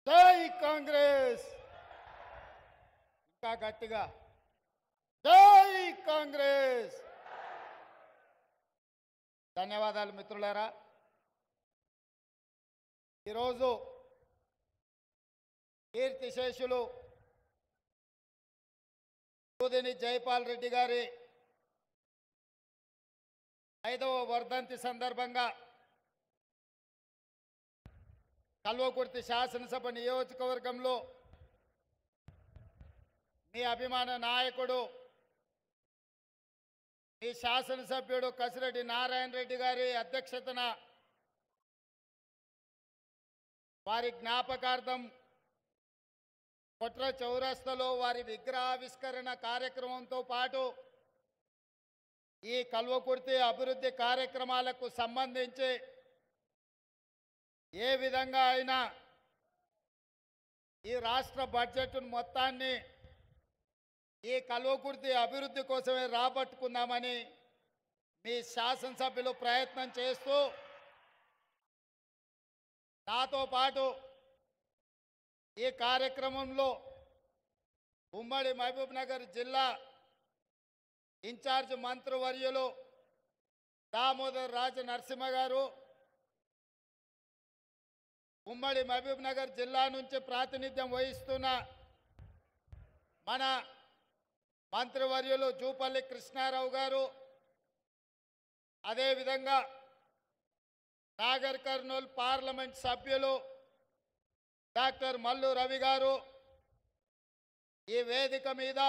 జై కాంగ్రెస్ ఇంకా గట్టిగా జై కాంగ్రెస్. ధన్యవాదాలు మిత్రులారా. ఈరోజు కీర్తిశేషులు సూదిని జైపాల్ రెడ్డి గారి 5వ వర్ధంతి సందర్భంగా కల్వకుర్తి శాసనసభ నియోజకవర్గంలో మీ అభిమాన నాయకుడు మీ శాసనసభ్యుడు కసిరెడ్డి నారాయణ రెడ్డి గారి అధ్యక్షతన వారి జ్ఞాపకార్థం కొట్ర చౌరస్తాలో వారి విగ్రహావిష్కరణ కార్యక్రమంతో పాటు ఈ కల్వకుర్తి అభివృద్ధి కార్యక్రమాలకు సంబంధించి ఏ విధంగా అయినా ఈ రాష్ట్ర బడ్జెట్ మొత్తాన్ని ఈ కల్వకుర్తి అభివృద్ధి కోసమే రాబట్టుకుందామని మీ శాసనసభ్యులు ప్రయత్నం చేస్తూ నాతో పాటు ఈ కార్యక్రమంలో ఉమ్మడి మహబూబ్ నగర్ జిల్లా ఇన్ఛార్జ్ మంత్రివర్యులు దామోదర్ రాజ నరసింహ గారు, ఉమ్మడి మహబూబ్ నగర్ జిల్లా నుంచి ప్రాతినిధ్యం వహిస్తున్న మన మంత్రివర్యులు జూపల్లి కృష్ణారావు గారు, అదేవిధంగా నాగర్ కర్నూల్ పార్లమెంట్ సభ్యులు డాక్టర్ మల్లు రవి గారు, ఈ వేదిక మీద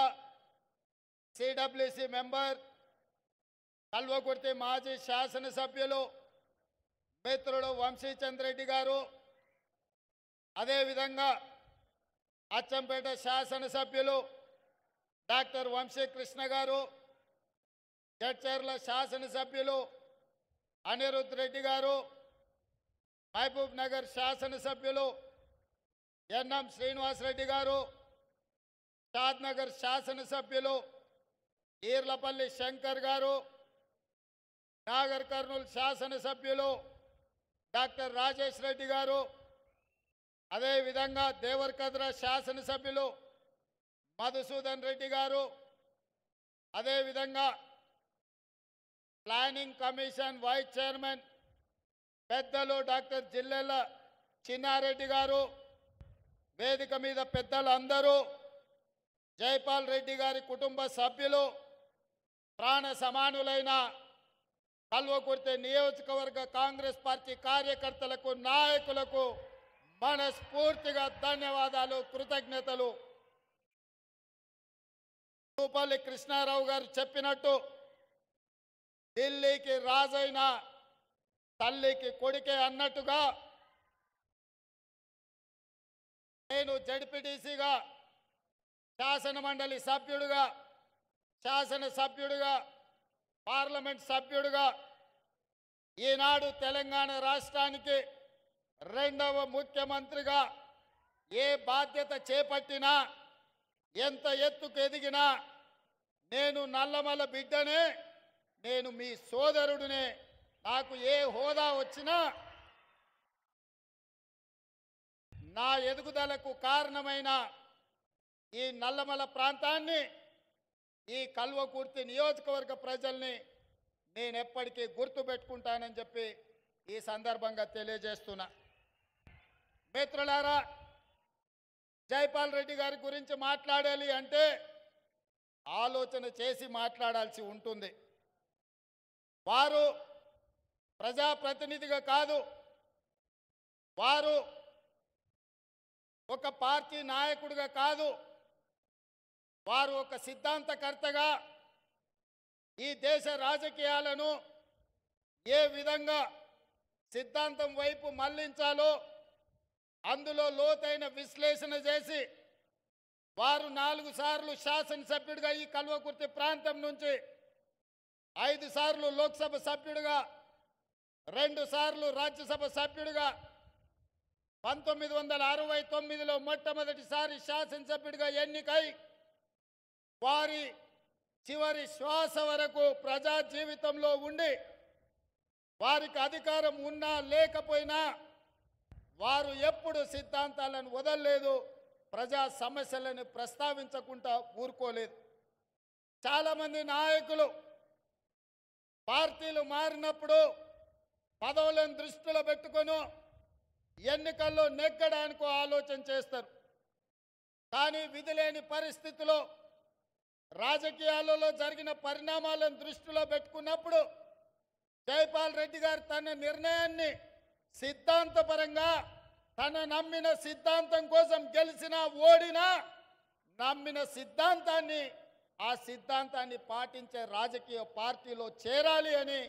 సిడబ్ల్యూసి మెంబర్ కల్వకుర్తి మాజీ శాసనసభ్యులు మిత్రుడు వంశీచంద్ర రెడ్డి గారు, అదేవిధంగా అచ్చంపేట శాసనసభ్యులు డాక్టర్ వంశీకృష్ణ గారు, జడ్చర్ల శాసనసభ్యులు అనిరుద్ రెడ్డి గారు, మహబూబ్ నగర్ శాసనసభ్యులు ఎన్ఎం శ్రీనివాసరెడ్డి గారు, షాద్నగర్ శాసనసభ్యులు ఈర్లపల్లి శంకర్ గారు, నాగర్ కర్నూల్ శాసనసభ్యులు డాక్టర్ రాజేష్ రెడ్డి గారు, అదేవిధంగా దేవరకద్ర శాసనసభ్యులు మధుసూదన్ రెడ్డి గారు, అదేవిధంగా ప్లానింగ్ కమిషన్ వైస్ చైర్మన్ పెద్దలు డాక్టర్ జిల్లెల చిన్నారెడ్డి గారు, వేదిక మీద పెద్దలు అందరూ, జైపాల్ రెడ్డి గారి కుటుంబ సభ్యులు, ప్రాణ సమానులైన కల్వకుర్తి నియోజకవర్గ కాంగ్రెస్ పార్టీ కార్యకర్తలకు నాయకులకు మనస్ఫూర్తిగా ధన్యవాదాలు, కృతజ్ఞతలు. జూపల్లి కృష్ణారావు గారు చెప్పినట్టు ఢిల్లీకి రాజైన తల్లికి కొడుకే అన్నట్టుగా నేను జడ్పీటీసీగా శాసనమండలి సభ్యుడిగా శాసనసభ్యుడిగా పార్లమెంట్ సభ్యుడిగా ఈనాడు తెలంగాణ రాష్ట్రానికి 2వ ముఖ్యమంత్రిగా ఏ బాధ్యత చేపట్టినా ఎంత ఎత్తుకు ఎదిగినా నేను నల్లమల బిడ్డనే, నేను మీ సోదరుడినే, నాకు ఏ హోదా వచ్చినా నా ఎదుగుదలకు కారణమైన ఈ నల్లమల ప్రాంతాన్ని, ఈ కల్వకుర్తి నియోజకవర్గ ప్రజల్ని నేను ఎప్పటికీ గుర్తుపెట్టుకుంటానని చెప్పి ఈ సందర్భంగా తెలియజేస్తున్నా. మిత్రులారా, జైపాల్ రెడ్డి గారి గురించి మాట్లాడాలి అంటే ఆలోచన చేసి మాట్లాడాల్సి ఉంటుంది. వారు ప్రజాప్రతినిధిగా కాదు, వారు ఒక పార్టీ నాయకుడిగా కాదు, వారు ఒక సిద్ధాంతకర్తగా ఈ దేశ రాజకీయాలను ఏ విధంగా సిద్ధాంతం వైపు మళ్లించాలో అందులో లోతైన విశ్లేషణ చేసి వారు 4 సార్లు శాసనసభ్యుడిగా ఈ కల్వకుర్తి ప్రాంతం నుంచి, 5 సార్లు లోక్సభ సభ్యుడిగా, 2 సార్లు రాజ్యసభ సభ్యుడిగా, 1969లో మొట్టమొదటిసారి శాసనసభ్యుడిగా ఎన్నికై వారి చివరి శ్వాస వరకు ప్రజా జీవితంలో ఉండి వారికి అధికారం ఉన్నా లేకపోయినా వారు ఎప్పుడు సిద్ధాంతాలను వదలలేదు, ప్రజా సమస్యలను ప్రస్తావించకుండా ఊరుకోలేదు. చాలామంది నాయకులు పార్టీలు మారినప్పుడు పదవులను దృష్టిలో పెట్టుకొని ఎన్నికల్లో నెగ్గడానికి ఆలోచన చేస్తారు. కానీ విధి లేని పరిస్థితిలో రాజకీయాలలో జరిగిన పరిణామాలను దృష్టిలో పెట్టుకున్నప్పుడు జైపాల్ రెడ్డి గారు తన నిర్ణయాన్ని సిద్ధాంతపరంగా తన నమ్మిన సిద్ధాంతం కోసం గెలిచినా ఓడినా నమ్మిన సిద్ధాంతాన్ని ఆ సిద్ధాంతాన్ని పాటించే రాజకీయ పార్టీలో చేరాలి అని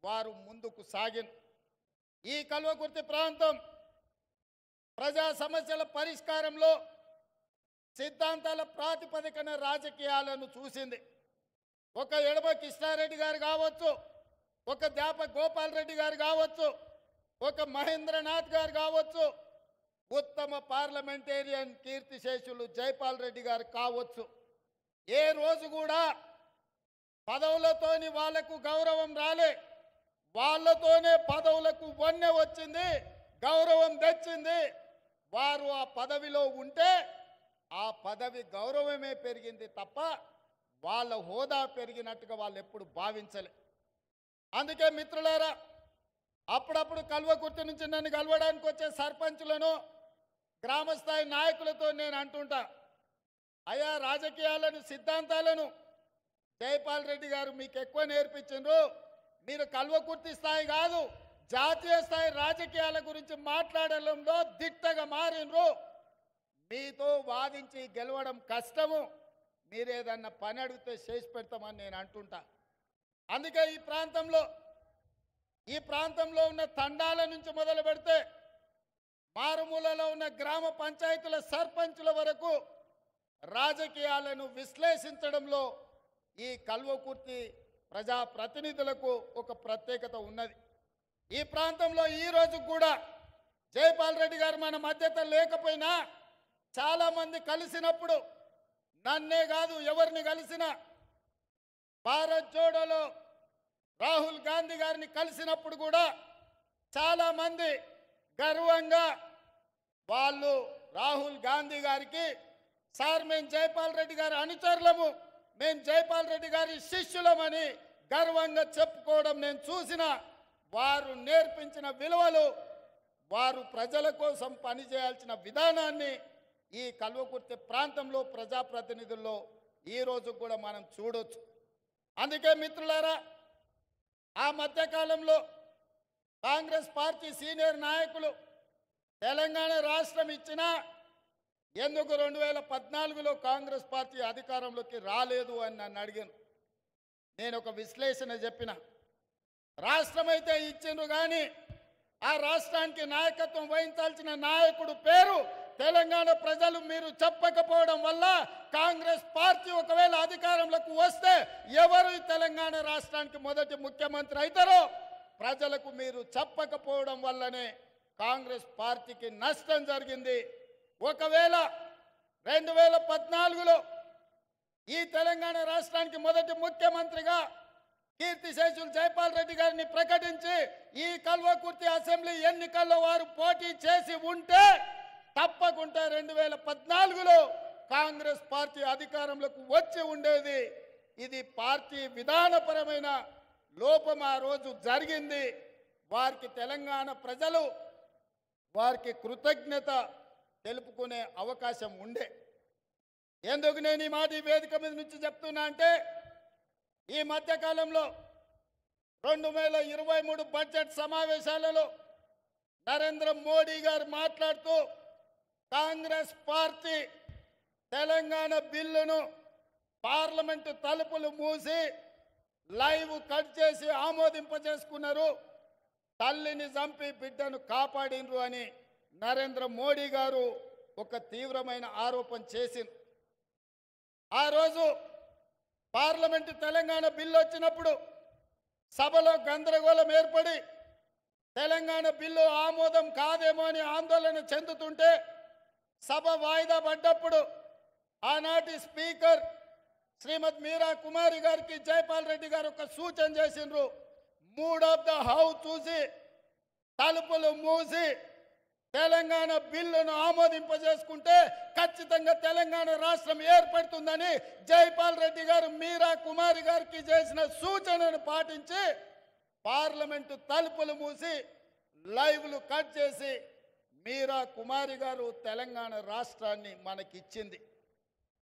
వారు ముందుకు సాగిన ఈ కల్వకుర్తి ప్రాంతం ప్రజా సమస్యల పరిష్కారంలో సిద్ధాంతాల ప్రాతిపదికన రాజకీయాలను చూసింది. ఒక ఎడమ కృష్ణారెడ్డి గారు కావచ్చు, ఒక దాప గోపాల్ రెడ్డి గారు కావచ్చు, ఒక మహేంద్రనాథ్ గారు కావచ్చు, ఉత్తమ పార్లమెంటేరియన్ కీర్తిశేషులు జైపాల్ రెడ్డి గారు కావచ్చు. ఏ రోజు కూడా పదవులతోని వాళ్లకు గౌరవం రాలే, వాళ్ళతోనే పదవులకు వన్నె వచ్చింది, గౌరవం తెచ్చింది. వారు ఆ పదవిలో ఉంటే ఆ పదవి గౌరవమే పెరిగింది తప్ప వాళ్ళ హోదా పెరిగినట్టుగా వాళ్ళు ఎప్పుడు భావించలే. అందుకే మిత్రులారా, అప్పుడప్పుడు కల్వకుర్తి నుంచి నన్ను కలవడానికి వచ్చే సర్పంచులను గ్రామస్థాయి నాయకులతో నేను అంటుంటా, అయా రాజకీయాలను సిద్ధాంతాలను జైపాల్ రెడ్డి గారు మీకు ఎక్కువ నేర్పించిండ్రు, మీరు కల్వకుర్తి స్థాయి కాదు జాతీయ స్థాయి రాజకీయాల గురించి మాట్లాడడంలో దిట్టగా మారినరు, మీతో వాదించి గెలవడం కష్టము, మీరేదన్నా పని అడిగితే చేసి పెడతామని నేను అంటుంటా. అందుకే ఈ ప్రాంతంలో ఉన్న తండాల నుంచి మొదలు పెడితే మారుమూలలో ఉన్న గ్రామ పంచాయతీల సర్పంచుల వరకు రాజకీయాలను విశ్లేషించడంలో ఈ కల్వకుర్తి ప్రజాప్రతినిధులకు ఒక ప్రత్యేకత ఉన్నది. ఈ ప్రాంతంలో ఈ రోజు కూడా జైపాల్ రెడ్డి గారు మన మధ్యత లేకపోయినా చాలామంది కలిసినప్పుడు, నన్నే కాదు ఎవరిని కలిసినా, భారత్ జోడోలో రాహుల్ గాంధీ గారిని కలిసినప్పుడు కూడా చాలామంది గర్వంగా వాళ్ళు రాహుల్ గాంధీ గారికి, సార్ మేము జైపాల్ రెడ్డి గారి అనుచరులము, మేము జైపాల్ రెడ్డి గారి శిష్యులమని గర్వంగా చెప్పుకోవడం నేను చూసిన. వారు నేర్పించిన విలువలు, వారు ప్రజల కోసం పనిచేయాల్సిన విధానాన్ని ఈ కల్వకుర్తి ప్రాంతంలో ప్రజాప్రతినిధుల్లో ఈరోజు కూడా మనం చూడొచ్చు. అందుకే మిత్రులారా, ఆ మధ్యకాలంలో కాంగ్రెస్ పార్టీ సీనియర్ నాయకులు తెలంగాణ రాష్ట్రం ఇచ్చినా ఎందుకు 2014లో కాంగ్రెస్ పార్టీ అధికారంలోకి రాలేదు అని నన్ను అడిగాను. నేను ఒక విశ్లేషణ చెప్పిన, రాష్ట్రం అయితే ఇచ్చిండ్రు కానీ ఆ రాష్ట్రానికి నాయకత్వం వహించాల్సిన నాయకుడు పేరు తెలంగాణ ప్రజలు మీరు చెప్పకపోవడం వల్ల కాంగ్రెస్ పార్టీ ఒకవేళ అధికారంలోకి వస్తే ఎవరు తెలంగాణ రాష్ట్రానికి మొదటి ముఖ్యమంత్రి అవుతారో ప్రజలకు మీరు చెప్పకపోవడం వల్లనే కాంగ్రెస్ పార్టీకి నష్టం జరిగింది. ఒకవేళ 2014లో ఈ తెలంగాణ రాష్ట్రానికి మొదటి ముఖ్యమంత్రిగా కీర్తిశేషులు జైపాల్ రెడ్డి గారిని ప్రకటించి ఈ కల్వకుర్తి అసెంబ్లీ ఎన్నికల్లో వారు పోటీ చేసి ఉంటే తప్పకుండా 2014లో కాంగ్రెస్ పార్టీ అధికారంలోకి వచ్చి ఉండేది. ఇది పార్టీ విధానపరమైన లోపం ఆ రోజు జరిగింది. వారికి తెలంగాణ ప్రజలు వారికి కృతజ్ఞత తెలుపుకునే అవకాశం ఉండే. ఎందుకు నేను ఈ మాట ఈ వేదిక మీద నుంచి చెప్తున్నా అంటే, ఈ మధ్యకాలంలో 2023 బడ్జెట్ సమావేశాలలో నరేంద్ర మోడీ గారు మాట్లాడుతూ కాంగ్రెస్ పార్టీ తెలంగాణ బిల్లును పార్లమెంటు తలుపులు మూసి లైవ్ కట్ చేసి ఆమోదింపజేసుకున్నారు, తల్లిని చంపి బిడ్డను కాపాడినరు అని నరేంద్ర మోడీ గారు ఒక తీవ్రమైన ఆరోపణ చేసింది. ఆ రోజు పార్లమెంటు తెలంగాణ బిల్లు వచ్చినప్పుడు సభలో గందరగోళం ఏర్పడి తెలంగాణ బిల్లు ఆమోదం కాదేమో అని ఆందోళన చెందుతుంటే సభ వాయిదా పడ్డప్పుడు ఆనాటి స్పీకర్ శ్రీమతి మీరా కుమారి గారికి జైపాల్ రెడ్డి గారు ఒక సూచన చేసిండ్రు. మూడ్ ఆఫ్ ద హౌస్ చూసి తలుపులు మూసి తెలంగాణ బిల్లును ఆమోదింపజేసుకుంటే ఖచ్చితంగా తెలంగాణ రాష్ట్రం ఏర్పడుతుందని జైపాల్ రెడ్డి గారు మీరా కుమారి గారికి చేసిన సూచనను పాటించి పార్లమెంటు తలుపులు మూసి లైవ్లు కట్ చేసి మీరా కుమారి గారు తెలంగాణ రాష్ట్రాన్ని మనకిచ్చింది.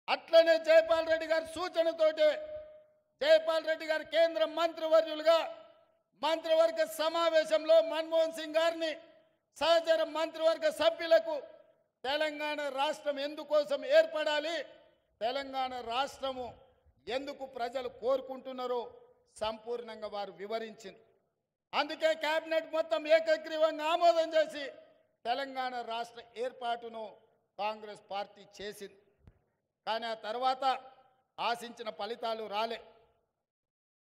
అట్లనే జైపాల్ రెడ్డి గారి సూచనతోటే జైపాల్ రెడ్డి గారు కేంద్ర మంత్రివర్యులుగా మంత్రివర్గ సమావేశంలో మన్మోహన్ సింగ్ గారిని సహచర మంత్రివర్గ సభ్యులకు తెలంగాణ రాష్ట్రం ఎందుకోసం ఏర్పడాలి, తెలంగాణ రాష్ట్రము ఎందుకు ప్రజలు కోరుకుంటున్నారో సంపూర్ణంగా వారు వివరించింది. అందుకే కేబినెట్ మొత్తం ఏకగ్రీవంగా ఆమోదం చేసి తెలంగాణ రాష్ట్ర ఏర్పాటును కాంగ్రెస్ పార్టీ చేసింది. కానీ ఆ తర్వాత ఆశించిన ఫలితాలు రాలే.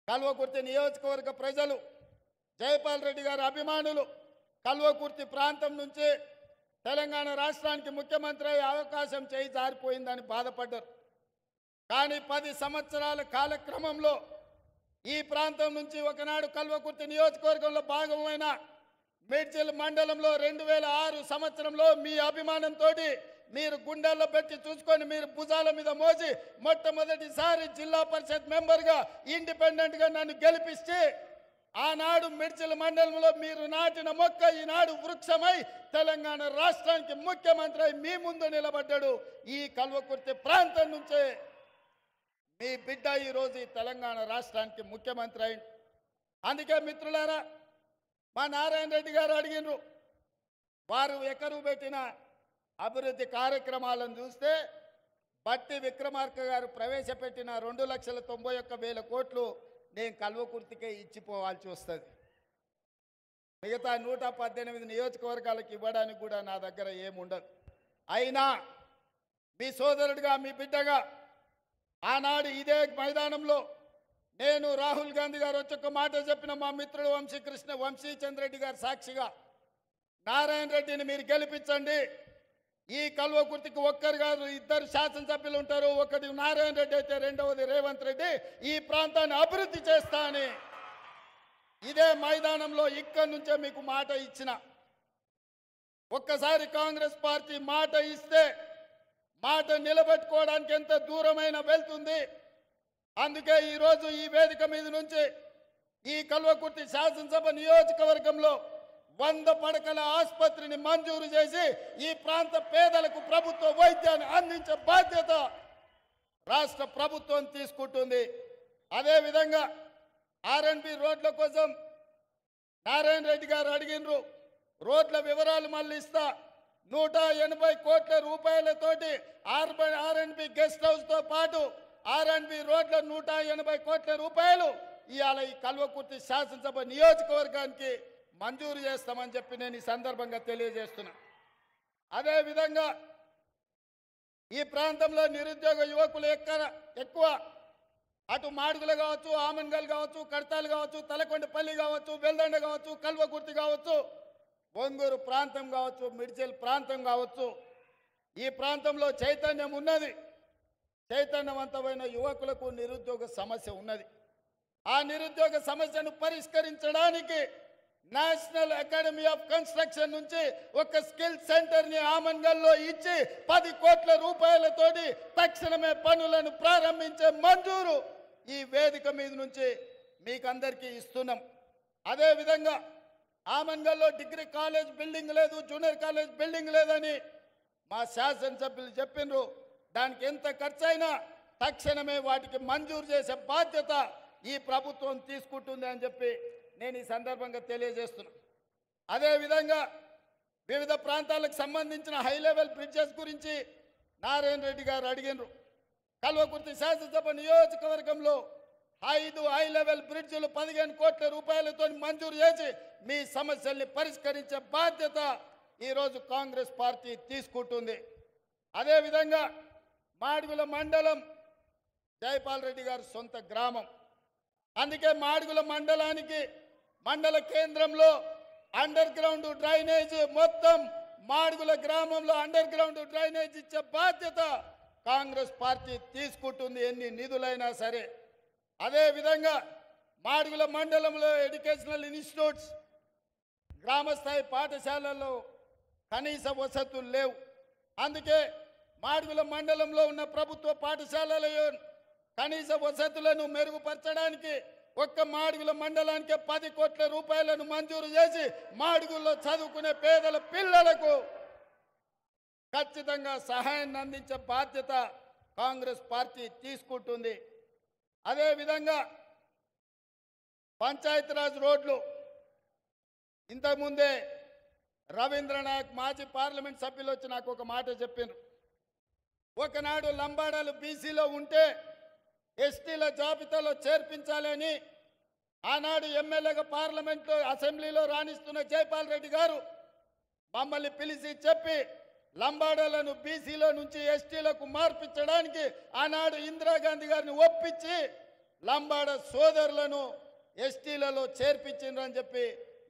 కల్వకుర్తి నియోజకవర్గ ప్రజలు, జైపాల్ రెడ్డి గారి అభిమానులు కల్వకుర్తి ప్రాంతం నుంచి తెలంగాణ రాష్ట్రానికి ముఖ్యమంత్రి అయ్యే అవకాశం చేయి జారిపోయిందని బాధపడ్డారు. కానీ 10 సంవత్సరాల కాలక్రమంలో ఈ ప్రాంతం నుంచి ఒకనాడు కల్వకుర్తి నియోజకవర్గంలో భాగమైన మేడ్చల్ మండలంలో 2006 సంవత్సరంలో మీ అభిమానంతో మీరు గుండెల్లో పెట్టి చూసుకొని మీరు భుజాల మీద మోసి మొట్టమొదటిసారి జిల్లా పరిషత్ మెంబర్గా ఇండిపెండెంట్గా నన్ను గెలిపిస్తే ఆనాడు మేడ్చల్ మండలంలో మీరు నాటిన మొక్క ఈనాడు వృక్షమై తెలంగాణ రాష్ట్రానికి ముఖ్యమంత్రి అయి మీ ముందు నిలబడ్డాడు. ఈ కల్వకుర్తి ప్రాంతం నుంచే మీ బిడ్డ ఈరోజు ఈ తెలంగాణ రాష్ట్రానికి ముఖ్యమంత్రి అయింది. అందుకే మిత్రులారా, మా నారాయణ రెడ్డి గారు అడిగినరు, వారు ఎకరు పెట్టిన అభివృద్ధి కార్యక్రమాలను చూస్తే బట్టి విక్రమార్క గారు ప్రవేశపెట్టిన 2,91,000 కోట్లు నేను కల్వకుర్తికే ఇచ్చిపోవాల్సి వస్తుంది. మిగతా 118 నియోజకవర్గాలకు ఇవ్వడానికి కూడా నా దగ్గర ఏముండదు. అయినా మీ సోదరుడిగా మీ బిడ్డగా ఆనాడు ఇదే మైదానంలో నేను రాహుల్ గాంధీ గారు వచ్చి ఒక మాట చెప్పిన మా మిత్రుడు వంశీచంద్ర రెడ్డి గారు సాక్షిగా నారాయణ రెడ్డిని మీరు గెలిపించండి, ఈ కల్వకుర్తికి ఒక్కరు కాదు 2 శాసనసభ్యులు ఉంటారు, ఒకటి నారాయణ రెడ్డి అయితే రెండవది రేవంత్ రెడ్డి, ఈ ప్రాంతాన్ని అభివృద్ధి చేస్తా అని ఇదే మైదానంలో ఇక్కడి నుంచే మీకు మాట ఇచ్చిన. ఒక్కసారి కాంగ్రెస్ పార్టీ మాట ఇస్తే మాట నిలబెట్టుకోవడానికి ఎంత దూరమైనా వెళ్తుంది. అందుకే ఈరోజు ఈ వేదిక మీద నుంచి ఈ కల్వకుర్తి శాసనసభ నియోజకవర్గంలో 100 పడకల ఆసుపత్రిని మంజూరు చేసి ఈ ప్రాంత పేదలకు ప్రభుత్వ వైద్యాన్ని అందించే బాధ్యత రాష్ట్ర ప్రభుత్వం తీసుకుంటుంది. అదేవిధంగా R&B రోడ్ల కోసం నారాయణ రెడ్డి గారు అడిగినరు, రోడ్ల వివరాలు మళ్ళీ ఇస్తా. 180 కోట్ల రూపాయలతోటి R&B గెస్ట్ హౌస్తో పాటు R&B రోడ్ల 180 కోట్ల రూపాయలు ఇవాళ ఈ కల్వకుర్తి శాసనసభ నియోజకవర్గానికి మంజూరు చేస్తామని చెప్పి నేను ఈ సందర్భంగా తెలియజేస్తున్నా. అదేవిధంగా ఈ ప్రాంతంలో నిరుద్యోగ యువకులు ఎక్కువ అటు మాడుగులు కావచ్చు, ఆమన్గల్ కావచ్చు, కడతాలు కావచ్చు, తలకొండపల్లి కావచ్చు, వెల్దండ కావచ్చు, కల్వకుర్తి కావచ్చు, ఒంగూరు ప్రాంతం కావచ్చు, మిడ్చల్ ప్రాంతం కావచ్చు, ఈ ప్రాంతంలో చైతన్యం ఉన్నది. చైతన్యవంతమైన యువకులకు నిరుద్యోగ సమస్య ఉన్నది. ఆ నిరుద్యోగ సమస్యను పరిష్కరించడానికి నేషనల్ అకాడమీ ఆఫ్ కన్స్ట్రక్షన్ నుంచి ఒక స్కిల్ సెంటర్ని ఆమన్గల్లో ఇచ్చి 10 కోట్ల రూపాయలతోటి తక్షణమే పనులను ప్రారంభించే మంజూరు ఈ వేదిక మీద నుంచి మీకందరికీ ఇస్తున్నాం. అదేవిధంగా ఆమన్గల్లో డిగ్రీ కాలేజ్ బిల్డింగ్ లేదు, జూనియర్ కాలేజ్ బిల్డింగ్ లేదని మా శాసనసభ్యులు చెప్పినారు. దానికి ఎంత ఖర్చైనా తక్షణమే వాటికి మంజూరు చేసే బాధ్యత ఈ ప్రభుత్వం తీసుకుంటుంది అని చెప్పి నేను ఈ సందర్భంగా తెలియజేస్తున్నా. అదేవిధంగా వివిధ ప్రాంతాలకు సంబంధించిన హై లెవెల్ బ్రిడ్జెస్ గురించి నారాయణ రెడ్డి గారు అడిగినారు. కల్వకుర్తి శాసనసభ నియోజకవర్గంలో 5 హై లెవెల్ బ్రిడ్జిలు 15 కోట్ల రూపాయలతో మంజూరు చేసి మీ సమస్యల్ని పరిష్కరించే బాధ్యత ఈరోజు కాంగ్రెస్ పార్టీ తీసుకుంటుంది. అదేవిధంగా మాడుగుల మండలం జైపాల్ రెడ్డి గారి సొంత గ్రామం. అందుకే మాడుగుల మండలానికి మండల కేంద్రంలో అండర్ గ్రౌండ్ డ్రైనేజ్ మొత్తం మాడుగుల గ్రామంలో అండర్ గ్రౌండ్ డ్రైనేజ్ ఇచ్చే బాధ్యత కాంగ్రెస్ పార్టీ తీసుకుంటుంది, ఎన్ని నిధులైనా సరే. అదేవిధంగా మాడుగుల మండలంలో ఎడ్యుకేషనల్ ఇన్స్టిట్యూట్స్, గ్రామస్థాయి పాఠశాలల్లో కనీస వసతులు లేవు. అందుకే మాడుగుల మండలంలో ఉన్న ప్రభుత్వ పాఠశాలలో కనీస వసతులను మెరుగుపరచడానికి ఒక్క మాడుగుల మండలానికి 10 కోట్ల రూపాయలను మంజూరు చేసి మాడుగుల్లో చదువుకునే పేదల పిల్లలకు ఖచ్చితంగా సహాయాన్ని అందించే బాధ్యత కాంగ్రెస్ పార్టీ తీసుకుంటుంది. అదేవిధంగా పంచాయతీరాజ్ రోడ్లు ఇంతకుముందే రవీంద్రనాయక్ మాజీ పార్లమెంట్ సభ్యులు వచ్చి నాకు ఒక మాట చెప్పారు. ఒకనాడు లంబాడాలు బీసీలో ఉంటే ఎస్టీల జాబితాలో చేర్పించాలని ఆనాడు ఎమ్మెల్యేగా పార్లమెంట్లో అసెంబ్లీలో రాణిస్తున్న జైపాల్ రెడ్డి గారు మమ్మల్ని పిలిచి చెప్పి లంబాడాలను బీసీలో నుంచి ఎస్టీలకు మార్పించడానికి ఆనాడు ఇందిరాగాంధీ గారిని ఒప్పించి లంబాడ సోదరులను ఎస్టీలలో చేర్పించిండ్రని చెప్పి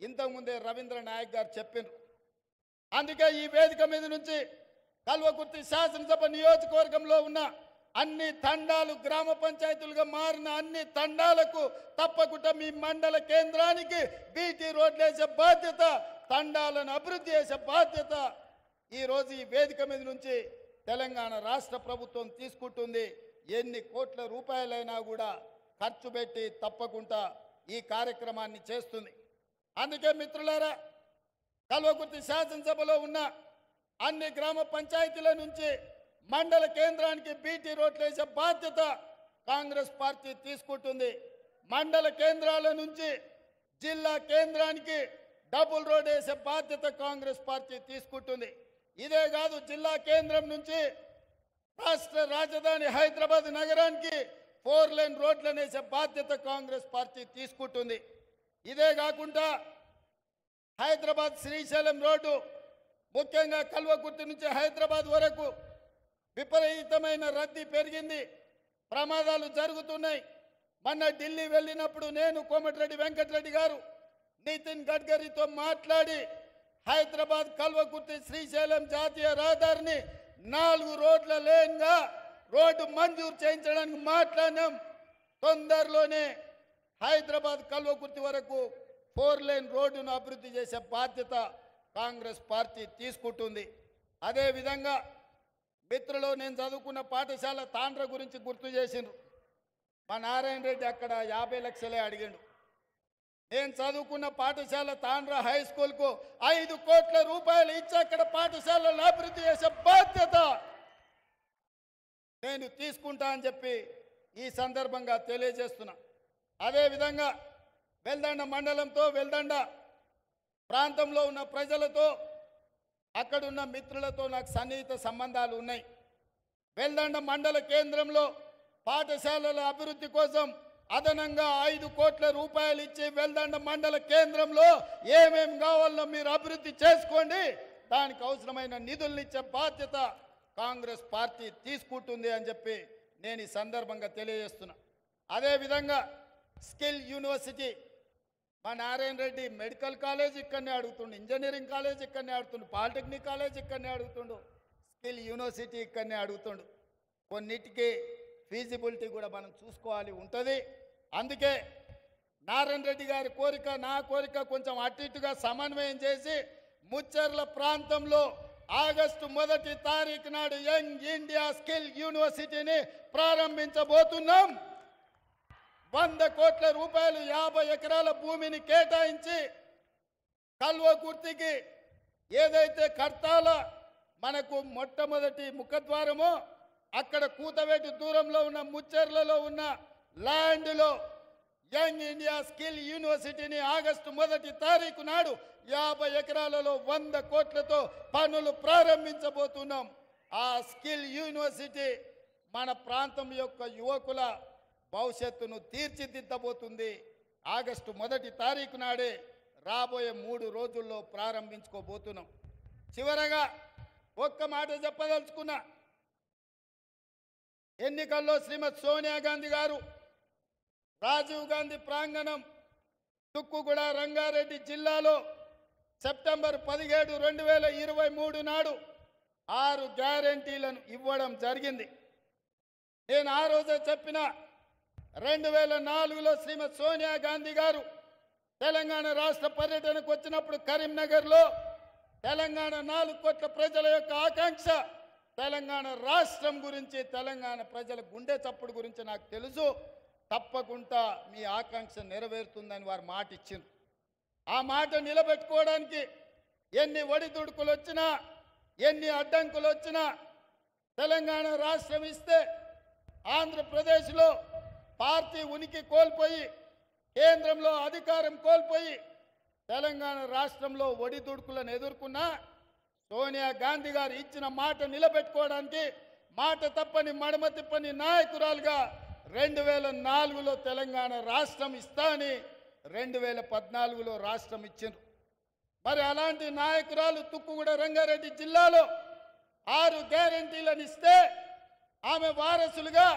ఇంతకుముందే రవీంద్ర నాయక్ గారు చెప్పారు. అందుకే ఈ వేదిక మీద నుంచి కల్వకుర్తి శాసనసభ నియోజకవర్గంలో ఉన్న అన్ని తండాలు గ్రామ పంచాయతీలుగా మారిన అన్ని తండాలకు తప్పకుండా మీ మండల కేంద్రానికి బీటీ రోడ్లు వేసే బాధ్యత, తండాలను అభివృద్ధి చేసే బాధ్యత ఈరోజు ఈ వేదిక మీద నుంచి తెలంగాణ రాష్ట్ర ప్రభుత్వం తీసుకుంటుంది. ఎన్ని కోట్ల రూపాయలైనా కూడా ఖర్చు పెట్టి తప్పకుండా ఈ కార్యక్రమాన్ని చేస్తుంది. అందుకే మిత్రులారా, కల్వకుర్తి శాసనసభలో ఉన్న అన్ని గ్రామ పంచాయతీల నుంచి మండల కేంద్రానికి బీటీ రోడ్లు వేసే బాధ్యత కాంగ్రెస్ పార్టీ తీసుకుంటుంది. మండల కేంద్రాల నుంచి జిల్లా కేంద్రానికి డబుల్ రోడ్ వేసే బాధ్యత కాంగ్రెస్ పార్టీ తీసుకుంటుంది. ఇదే కాదు, జిల్లా కేంద్రం నుంచి రాష్ట్ర రాజధాని హైదరాబాద్ నగరానికి 4 లేన్ రోడ్లను వేసే బాధ్యత కాంగ్రెస్ పార్టీ తీసుకుంటుంది. ఇదే కాకుండా హైదరాబాద్ శ్రీశైలం రోడ్డు ముఖ్యంగా కల్వకుర్తి నుంచి హైదరాబాద్ వరకు విపరీతమైన రద్దీ పెరిగింది, ప్రమాదాలు జరుగుతున్నాయి. మొన్న ఢిల్లీ వెళ్ళినప్పుడు నేను, కోమటిరెడ్డి వెంకటరెడ్డి గారు, నితిన్ గడ్కరీతో మాట్లాడి హైదరాబాద్ కల్వకుర్తి శ్రీశైలం జాతీయ రహదారిని 4 రోడ్ల లేన్గా రోడ్డు మంజూరు చేయించడానికి మాట్లాడినాం. తొందరలోనే హైదరాబాద్ కల్వకుర్తి వరకు 4 లేన్ రోడ్డును అభివృద్ధి చేసే బాధ్యత కాంగ్రెస్ పార్టీ తీసుకుంటుంది. అదేవిధంగా మిత్రులు, నేను చదువుకున్న పాఠశాల తాండ్ర గురించి గుర్తు చేసిండ్రు. మా నారాయణ రెడ్డి అక్కడ 50 లక్షలే అడిగిండు. నేను చదువుకున్న పాఠశాల తాండ్ర హై స్కూల్కు 5 కోట్ల రూపాయలు ఇచ్చి అక్కడ పాఠశాలను అభివృద్ధి చేసే బాధ్యత నేను తీసుకుంటా అని చెప్పి ఈ సందర్భంగా తెలియజేస్తున్నా. అదేవిధంగా వెల్దండ మండలంతో, వెల్దండ ప్రాంతంలో ఉన్న ప్రజలతో, అక్కడున్న మిత్రులతో నాకు సన్నిహిత సంబంధాలు ఉన్నాయి. వెల్దండ మండల కేంద్రంలో పాఠశాలల అభివృద్ధి కోసం అదనంగా 5 కోట్ల రూపాయలు ఇచ్చి వెల్దండ మండల కేంద్రంలో ఏమేం కావాలో మీరు అభివృద్ధి చేసుకోండి, దానికి అవసరమైన నిధులను ఇచ్చే బాధ్యత కాంగ్రెస్ పార్టీ తీసుకుంటుంది అని చెప్పి నేను ఈ సందర్భంగా తెలియజేస్తున్నా. అదేవిధంగా స్కిల్ యూనివర్సిటీ, మా నారాయణ రెడ్డి మెడికల్ కాలేజ్ ఇక్కడనే అడుగుతుండు, ఇంజనీరింగ్ కాలేజ్ ఇక్కడనే అడుగుతుండు, పాలిటెక్నిక్ కాలేజ్ ఇక్కడనే అడుగుతుండు, స్కిల్ యూనివర్సిటీ ఇక్కడనే అడుగుతుండు. కొన్నిటికి ఫీజిబిలిటీ కూడా మనం చూసుకోవాలి ఉంటుంది. అందుకే నారాయణ రెడ్డి గారి కోరిక, నా కోరిక కొంచెం అటు ఇటుగా సమన్వయం చేసి ముచ్చర్ల ప్రాంతంలో ఆగస్టు 1వ తారీఖు నాడు యంగ్ ఇండియా స్కిల్ యూనివర్సిటీని ప్రారంభించబోతున్నాం. 100 కోట్ల రూపాయలు 50 ఎకరాల భూమిని కేటాయించి కల్వకుర్తికి ఏదైతే కర్తాల మనకు మొట్టమొదటి ముఖద్వారమో అక్కడ కూతవేటి దూరంలో ఉన్న ముచ్చర్లలో ఉన్న ల్యాండ్లో యంగ్ ఇండియా స్కిల్ యూనివర్సిటీని ఆగస్టు 1వ తారీఖు నాడు 50 ఎకరాలలో 100 కోట్లతో పనులు ప్రారంభించబోతున్నాం. ఆ స్కిల్ యూనివర్సిటీ మన ప్రాంతం యొక్క యువకుల భవిష్యత్తును తీర్చిదిద్దబోతుంది. ఆగస్టు 1వ తారీఖు నాడే రాబోయే 3 రోజుల్లో ప్రారంభించుకోబోతున్నాం. చివరగా ఒక్క మాట చెప్పదలుచుకున్నా. ఎన్నికల్లో శ్రీమతి సోనియా గాంధీ గారు రాజీవ్ గాంధీ ప్రాంగణం తుక్కుగూడ రంగారెడ్డి జిల్లాలో సెప్టెంబర్ 17, 2023 నాడు 6 గ్యారెంటీలను ఇవ్వడం జరిగింది. నేను ఆ రోజే చెప్పిన 2004లో శ్రీమతి సోనియా గాంధీ గారు తెలంగాణ రాష్ట్ర పర్యటనకు వచ్చినప్పుడు కరీంనగర్లో తెలంగాణ 4 కోట్ల ప్రజల యొక్క ఆకాంక్ష, తెలంగాణ రాష్ట్రం గురించి, తెలంగాణ ప్రజల గుండె చప్పుడు గురించి నాకు తెలుసు. తప్పకుండా మీ ఆకాంక్ష నెరవేరుతుందని వారు మాట ఇచ్చింది. ఆ మాట నిలబెట్టుకోవడానికి ఎన్ని ఒడిదుడుకులు వచ్చినా, ఎన్ని అడ్డంకులు వచ్చినా, తెలంగాణ రాష్ట్రం ఇస్తే ఆంధ్రప్రదేశ్లో పార్టీ ఉనికి కోల్పోయి, కేంద్రంలో అధికారం కోల్పోయి, తెలంగాణ రాష్ట్రంలో ఒడిదుడుకులను ఎదుర్కొన్న సోనియా గాంధీ గారు ఇచ్చిన మాట నిలబెట్టుకోవడానికి మాట తప్పని మడమ తిప్పని నాయకురాలుగా 2004లో తెలంగాణ రాష్ట్రం ఇస్తా అని 2014లో రాష్ట్రం ఇచ్చిండ్రు. మరి అలాంటి నాయకురాలు తుక్కుగూడ రంగారెడ్డి జిల్లాలో 6 గ్యారెంటీలను ఇస్తే ఆమె వారసులుగా,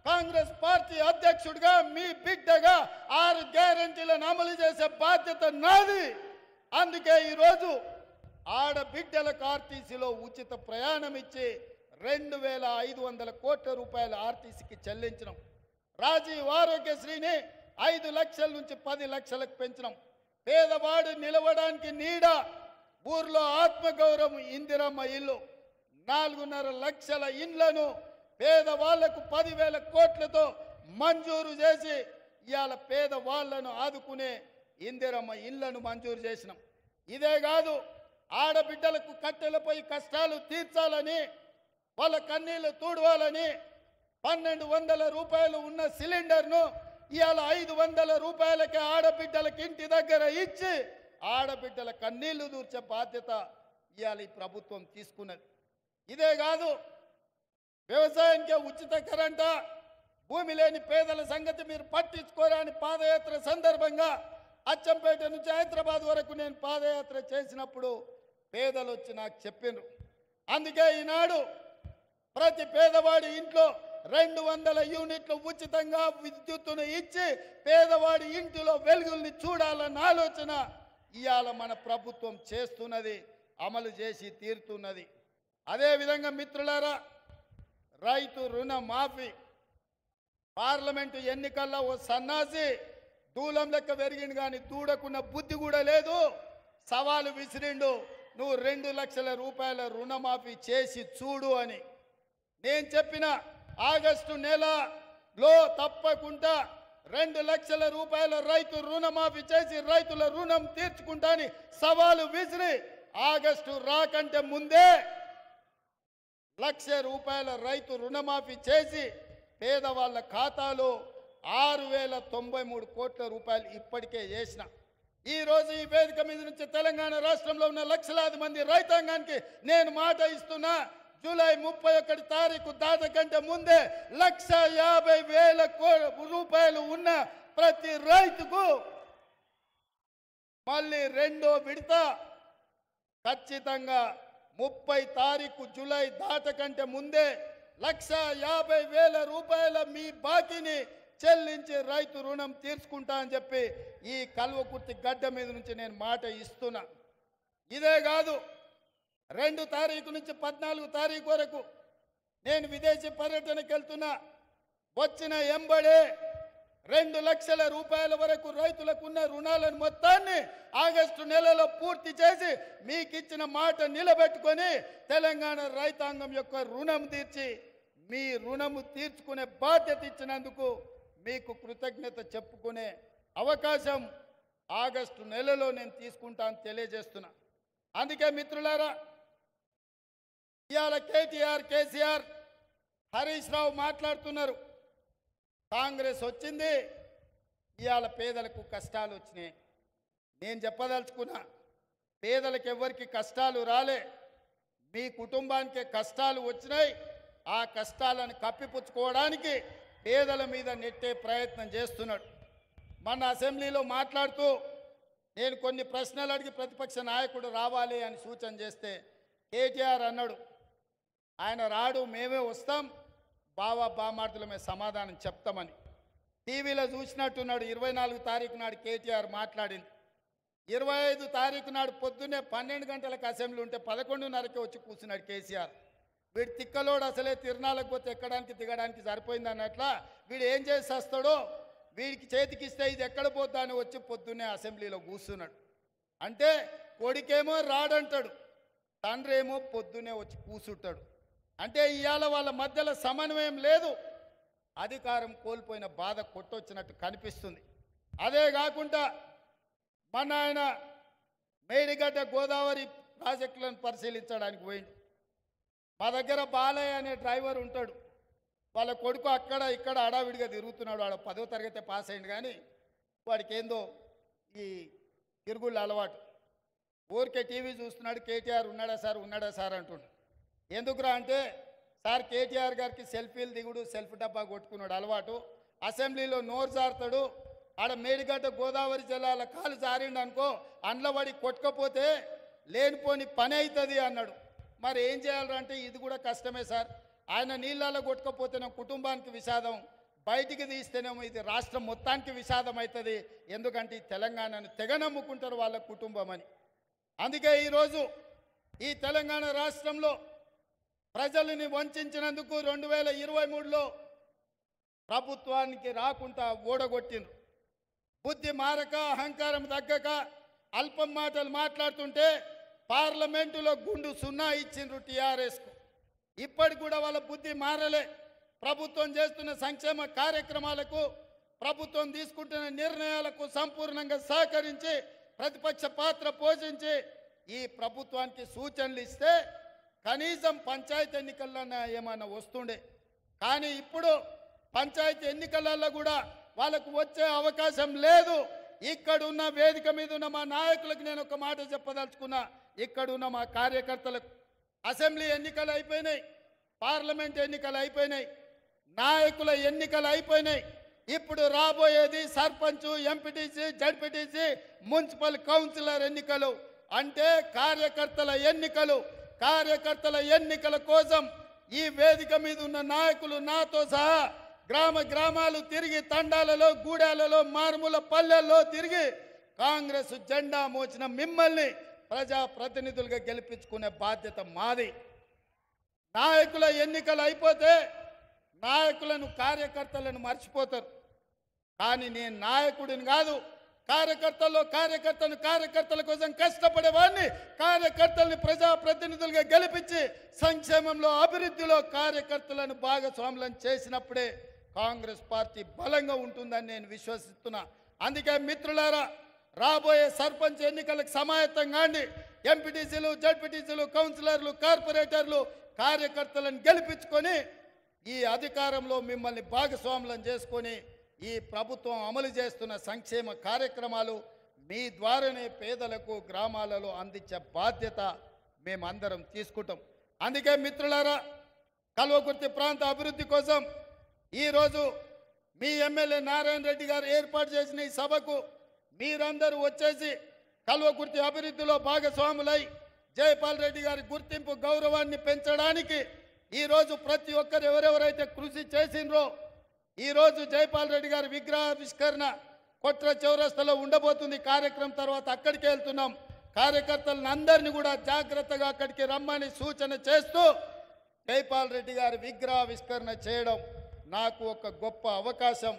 కాంగ్రెస్ పార్టీ అధ్యక్షుడిగా, మీ బిడ్డగా 6 గ్యారెంటీలను అమలు చేసే బాధ్యత నాది. అందుకే ఈరోజు ఆడబిడ్డలకు ఆర్టీసీలో ఉచిత ప్రయాణం ఇచ్చి 2500 కోట్ల రూపాయలు ఆర్టీసీకి చెల్లించడం, రాజీవ్ ఆరోగ్యశ్రీని 5 లక్షల నుంచి 10 లక్షలకు పెంచడం, పేదవాడు నిలవడానికి నీడ, ఊర్లో ఆత్మగౌరవం ఇందిరమ్మ ఇల్లు, 4.5 లక్షల ఇండ్లను పేదవాళ్లకు 10,000 కోట్లతో మంజూరు చేసి ఇవాళ పేదవాళ్లను ఆదుకునే ఇందిరమ్మ ఇళ్లను మంజూరు చేసినాం. ఇదే కాదు, ఆడబిడ్డలకు కట్టెలపై కష్టాలు తీర్చాలని, వాళ్ళ కన్నీళ్లు తూడవాలని 1,200 రూపాయలు ఉన్న సిలిండర్ను ఇవాళ 500 రూపాయలకే ఆడబిడ్డలకు ఇంటి దగ్గర ఇచ్చి ఆడబిడ్డల కన్నీళ్లు దూర్చే బాధ్యత ఇవాళ ఈ ప్రభుత్వం తీసుకున్నది. ఇదే కాదు, వ్యవసాయానికి ఉచిత కరెంట, భూమి లేని పేదల సంగతి మీరు పట్టించుకోరని పాదయాత్ర సందర్భంగా అచ్చంపేట నుంచి హైదరాబాద్ వరకు నేను పాదయాత్ర చేసినప్పుడు పేదలు వచ్చి నాకు చెప్పిండ్రు. అందుకే ఈనాడు ప్రతి పేదవాడి ఇంట్లో 200 యూనిట్లు ఉచితంగా విద్యుత్తును ఇచ్చి పేదవాడి ఇంటిలో వెలుగుల్ని చూడాలన్న ఆలోచన ఇవాళ మన ప్రభుత్వం చేస్తున్నది, అమలు చేసి తీరుతున్నది. అదేవిధంగా మిత్రులారా, రైతు రుణ మాఫీ, పార్లమెంటు ఎన్నికల్లో ఓ సన్నాసి దూలం లెక్క పెరిగిండు కానీ దూడకున్న బుద్ధి కూడా లేదు. సవాలు విసిరిండు, నువ్వు 2 లక్షల రూపాయల రుణమాఫీ చేసి చూడు అని. నేను చెప్పిన ఆగస్టు నెలలో తప్పకుండా 2 లక్షల రూపాయల రైతు రుణమాఫీ చేసి రైతుల రుణం తీర్చుకుంటాని సవాలు విసిరి ఆగస్టు రాకంటే ముందే 1 లక్ష రూపాయల రైతు రుణమాఫీ చేసి పేదవాళ్ళ ఖాతాలో 6,093 కోట్ల రూపాయలు ఇప్పటికే చేసిన. ఈరోజు ఈ వేదిక మీద నుంచి తెలంగాణ రాష్ట్రంలో ఉన్న లక్షలాది మంది రైతాంగానికి నేను మాట ఇస్తున్నా, జూలై 31 తారీఖు దాటకంటే ముందే 1,50,000 రూపాయలు ఉన్న ప్రతి రైతుకు మళ్ళీ 2వ విడత ఖచ్చితంగా 30 తారీఖు జూలై దాటకంటే ముందే 1,50,000 రూపాయల మీ బాకీని చెల్లించి రైతు రుణం తీర్చుకుంటా అని చెప్పి ఈ కల్వకుర్తి గడ్డ మీద నుంచి నేను మాట ఇస్తున్నా. ఇదే కాదు, 2 తారీఖు నుంచి 14 తారీఖు వరకు నేను విదేశీ పర్యటనకు వెళ్తున్నా. వచ్చిన ఎంబడే 2 లక్షల రూపాయల వరకు రైతులకు ఉన్న రుణాలను మొత్తాన్ని ఆగస్టు నెలలో పూర్తి చేసి మీకు ఇచ్చిన మాట నిలబెట్టుకొని తెలంగాణ రైతాంగం యొక్క రుణం తీర్చి మీ రుణము తీర్చుకునే బాధ్యత ఇచ్చినందుకు మీకు కృతజ్ఞత చెప్పుకునే అవకాశం ఆగస్టు నెలలో నేను తీసుకుంటాను తెలియజేస్తున్నా. అందుకే మిత్రులారా, ఇవాళ కేటీఆర్, కేసీఆర్, హరీష్ రావు మాట్లాడుతున్నారు, కాంగ్రెస్ వచ్చింది ఇవాళ పేదలకు కష్టాలు వచ్చినాయి. నేను చెప్పదలుచుకున్నా, పేదలకు ఎవరికి కష్టాలు రాలే, మీ కుటుంబానికే కష్టాలు వచ్చినాయి. ఆ కష్టాలను కప్పిపుచ్చుకోవడానికి పేదల మీద నెట్టే ప్రయత్నం చేస్తున్నాడు. మన అసెంబ్లీలో మాట్లాడుతూ నేను కొన్ని ప్రశ్నలు అడిగి ప్రతిపక్ష నాయకుడు రావాలి అని సూచన చేస్తే కేటీఆర్ అన్నాడు, ఆయన రాడు, మేమే వస్తాం, బావా బామార్దులమే సమాధానం చెప్తామని. టీవీలో చూసినట్టున్నాడు. 24 తారీఖు నాడు కేటీఆర్ మాట్లాడింది. 25 తారీఖు నాడు పొద్దున్నే 12 గంటలకు అసెంబ్లీ ఉంటే 11:30కి వచ్చి కూర్చున్నాడు కేసీఆర్. వీడు తిక్కలోడు, అసలే తిరణాలకు పోతే ఎక్కడానికి దిగడానికి సరిపోయింది అన్నట్లా వీడు ఏం చేసి వస్తాడో, వీడికి చేతికి ఇస్తే ఇది ఎక్కడ పోద్దా అని వచ్చి పొద్దున్నే అసెంబ్లీలో కూర్చున్నాడు. అంటే కొడుకేమో రాడంటాడు, తండ్రి ఏమో పొద్దునే వచ్చి కూసుంటాడు. అంటే ఇవాళ వాళ్ళ మధ్యలో సమన్వయం లేదు. అధికారం కోల్పోయిన బాధ కొట్టొచ్చినట్టు కనిపిస్తుంది. అదే కాకుండా మన ఆయన మేడిగడ్డ గోదావరి ప్రాజెక్టులను పరిశీలించడానికి పోయిండు. మా దగ్గర బాలయ్య అనే డ్రైవర్ ఉంటాడు. వాళ్ళ కొడుకు అక్కడ ఇక్కడ అడావిడిగా తిరుగుతున్నాడు. వాడు 10వ తరగతి పాస్ అయింది, కానీ వాడికి ఏందో ఈ తిరుగుళ్ళు అలవాటు. ఊరికే టీవీ చూస్తున్నాడు. కేటీఆర్ ఉన్నాడా సార్ అంటుండు. ఎందుకురా అంటే, సార్ కేటీఆర్ గారికి సెల్ఫీలు దిగుడు, సెల్ఫ్ డబ్బా కొట్టుకున్నాడు అలవాటు. అసెంబ్లీలో నోరు జారుతాడు. ఆడ మేడిగడ్డ గోదావరి జిల్లాల కాలు జారిండు అనుకో, అండ్లబడి కొట్టుకపోతే లేనిపోని పని అవుతుంది అన్నాడు. మరి ఏం చేయాలంటే ఇది కూడా కష్టమే సార్. ఆయన నీళ్ళలో కొట్టుకపోతేనేమో కుటుంబానికి విషాదం, బయటికి తీస్తేనేమో ఇది రాష్ట్రం మొత్తానికి విషాదం అవుతుంది. ఎందుకంటే ఈ తెలంగాణను తెగ నమ్ముకుంటారు వాళ్ళ కుటుంబం అని. అందుకే ఈరోజు ఈ తెలంగాణ రాష్ట్రంలో ప్రజలని వంచినందుకు 2023లో ప్రభుత్వానికి రాకుండా ఓడగొట్టిండ్రు. బుద్ధి మారక, అహంకారం తగ్గక అల్పం మాటలు మాట్లాడుతుంటే పార్లమెంటులో గుండు 0 ఇచ్చిండ్రు టీఆర్ఎస్కు. ఇప్పటికి కూడా వాళ్ళ బుద్ధి మారలే. ప్రభుత్వం చేస్తున్న సంక్షేమ కార్యక్రమాలకు, ప్రభుత్వం తీసుకుంటున్న నిర్ణయాలకు సంపూర్ణంగా సహకరించి ప్రతిపక్ష పాత్ర పోషించి ఈ ప్రభుత్వానికి సూచనలు ఇస్తే కనీసం పంచాయతీ ఎన్నికల్లో ఏమైనా వస్తుండే. కానీ ఇప్పుడు పంచాయతీ ఎన్నికలలో కూడా వాళ్ళకు వచ్చే అవకాశం లేదు. ఇక్కడున్న వేదిక మీద ఉన్న మా నాయకులకు నేను ఒక మాట చెప్పదలుచుకున్నా. ఇక్కడున్న మా కార్యకర్తలకు అసెంబ్లీ ఎన్నికలు అయిపోయినాయి, పార్లమెంట్ ఎన్నికలు అయిపోయినాయి, నాయకుల ఎన్నికలు అయిపోయినాయి. ఇప్పుడు రాబోయేది sarpanch, MPTC, ZPTC, municipal councillor ఎన్నికలు. అంటే కార్యకర్తల ఎన్నికలు. కార్యకర్తల ఎన్నికల కోసం ఈ వేదిక మీద ఉన్న నాయకులు నాతో సహా గ్రామాలు తిరిగి, తండాలలో, గూడాలలో, మారుమూల పల్లెల్లో తిరిగి కాంగ్రెస్ జెండా మోచిన మిమ్మల్ని ప్రజాప్రతినిధులుగా గెలిపించుకునే బాధ్యత మాది. నాయకుల ఎన్నికలు అయిపోతే నాయకులను, కార్యకర్తలను మర్చిపోతారు. కానీ నేను నాయకుడిని కాదు, కార్యకర్తల కోసం కష్టపడేవాడిని. కార్యకర్తల్ని ప్రజాప్రతినిధులుగా గెలిపించి సంక్షేమంలో, అభివృద్ధిలో కార్యకర్తలను భాగస్వాములను చేసినప్పుడే కాంగ్రెస్ పార్టీ బలంగా ఉంటుందని నేను విశ్వసిస్తున్నా. అందుకే మిత్రులారా, రాబోయే సర్పంచ్ ఎన్నికలకు సమాయత్తం కాండి. ఎంపీటీసీలు, జడ్పీటీసీలు, కౌన్సిలర్లు, కార్పొరేటర్లు కార్యకర్తలను గెలిపించుకొని ఈ అధికారంలో మిమ్మల్ని భాగస్వాములను చేసుకొని ఈ ప్రభుత్వం అమలు చేస్తున్న సంక్షేమ కార్యక్రమాలు మీ ద్వారానే పేదలకు గ్రామాలలో అందించే బాధ్యత మేమందరం తీసుకుంటాం. అందుకే మిత్రులారా, కల్వకుర్తి ప్రాంత అభివృద్ధి కోసం ఈరోజు మీ ఎమ్మెల్యే నారాయణ రెడ్డి గారు ఏర్పాటు చేసిన ఈ సభకు మీరందరూ వచ్చేసి కల్వకుర్తి అభివృద్ధిలో భాగస్వాములై జైపాల్ రెడ్డి గారి గుర్తింపు, గౌరవాన్ని పెంచడానికి ఈరోజు ప్రతి ఒక్కరు ఎవరెవరైతే కృషి చేసిండ్రో, ఈరోజు జైపాల్ రెడ్డి గారి విగ్రహావిష్కరణ కొట్ర చౌరస్తాలో ఉండబోతుంది. కార్యక్రమం తర్వాత అక్కడికి వెళ్తున్నాం. కార్యకర్తలను అందరినీ కూడా జాగ్రత్తగా అక్కడికి రమ్మని సూచన చేస్తూ జైపాల్ రెడ్డి గారి విగ్రహావిష్కరణ చేయడం నాకు ఒక గొప్ప అవకాశం.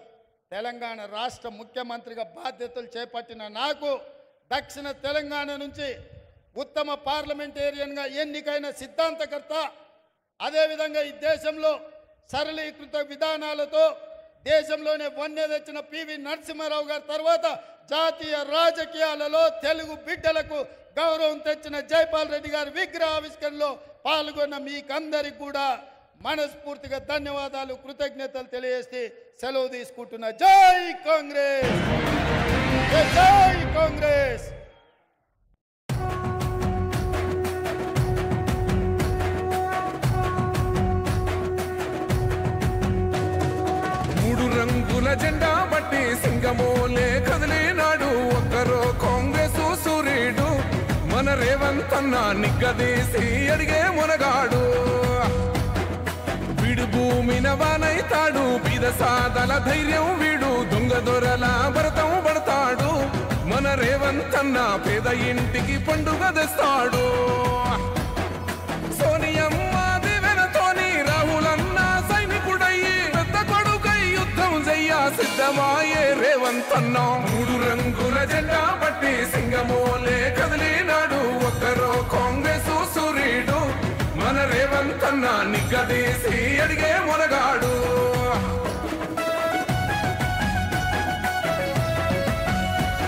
తెలంగాణ రాష్ట్ర ముఖ్యమంత్రిగా బాధ్యతలు చేపట్టిన నాకు దక్షిణ తెలంగాణ నుంచి ఉత్తమ పార్లమెంటేరియన్గా ఎన్నికైన సిద్ధాంతకర్త, అదేవిధంగా ఈ దేశంలో సరళీకృత విధానాలతో దేశంలోనే వన్నె తెచ్చిన పివి నరసింహారావు గారి తర్వాత జాతీయ రాజకీయాలలో తెలుగు బిడ్డలకు గౌరవం తెచ్చిన జైపాల్ రెడ్డి గారి విగ్రహావిష్కరణలో పాల్గొన్న మీకందరికి కూడా మనస్ఫూర్తిగా ధన్యవాదాలు, కృతజ్ఞతలు తెలియజేసి సెలవు తీసుకుంటున్నా. జై కాంగ్రెస్, జై కాంగ్రెస్. రంగుల జెండా బట్టి సింగమోలే కదిలినాడు ఒక్కరో కాంగ్రెస్ సూర్యుడు. మన రేవంత్ అన్న నిగ్గదీసి అడిగే మునగాడు. వీడు భూమిన వానైతాడు, బీద సాదల ధైర్యం వీడు, దొంగ దొరల భరతం పడతాడు. మన రేవంత్ అన్న పేద ఇంటికి పండుగ తెస్తాడు. సోనియమ్మ దివెనతోని రాహులన్న సైనికుడయ్యి పెద్ద కొడుకై యుద్ధం చెయ్య సిద్ధమాయే రేవంత్ అన్న. 3 రంగుల జెండా బట్టి సింగమోలే కదిలినాడు ఒక్కరో కాంగ్రెస్ సూర్యుడు. రేవంత్ అన్న నిగ్గదీసి అడిగే మొనగాడు